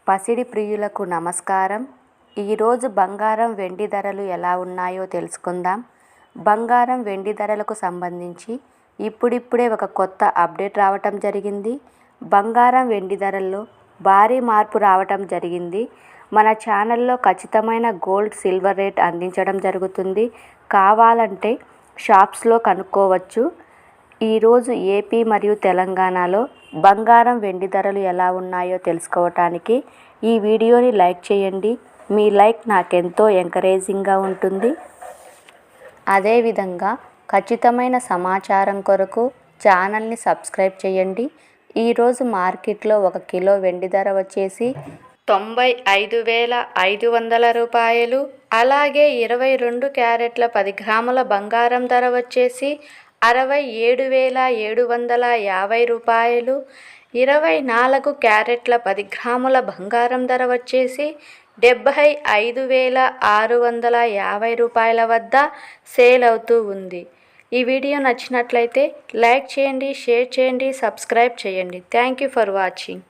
పసిడి ప్రియులకు నమస్కారం. ఈరోజు బంగారం వెండి ధరలు ఎలా ఉన్నాయో తెలుసుకుందాం. బంగారం వెండి ధరలకు సంబంధించి ఇప్పుడిప్పుడే ఒక కొత్త అప్డేట్ రావటం జరిగింది. బంగారం వెండి ధరల్లో భారీ మార్పు రావటం జరిగింది. మన ఛానల్లో ఖచ్చితమైన గోల్డ్ సిల్వర్ రేట్ అందించడం జరుగుతుంది. కావాలంటే షాప్స్లో కనుక్కోవచ్చు. ఈరోజు ఏపీ మరియు తెలంగాణలో బంగారం వెండి ధరలు ఎలా ఉన్నాయో తెలుసుకోవటానికి ఈ వీడియోని లైక్ చేయండి. మీ లైక్ నాకెంతో ఎంకరేజింగ్గా ఉంటుంది. అదేవిధంగా ఖచ్చితమైన సమాచారం కొరకు ఛానల్ని సబ్స్క్రైబ్ చేయండి. ఈరోజు మార్కెట్లో 1 కిలో వెండి ధర వచ్చేసి 95,500 రూపాయలు. అలాగే 22 క్యారెట్ల 10 గ్రాముల బంగారం ధర వచ్చేసి 67,750 రూపాయలు. 24 క్యారెట్ల 10 గ్రాముల బంగారం ధర వచ్చేసి 75,650 రూపాయల వద్ద సేల్ అవుతూ ఉంది. ఈ వీడియో నచ్చినట్లయితే లైక్ చేయండి, షేర్ చేయండి, సబ్స్క్రైబ్ చేయండి. Thank you for watching.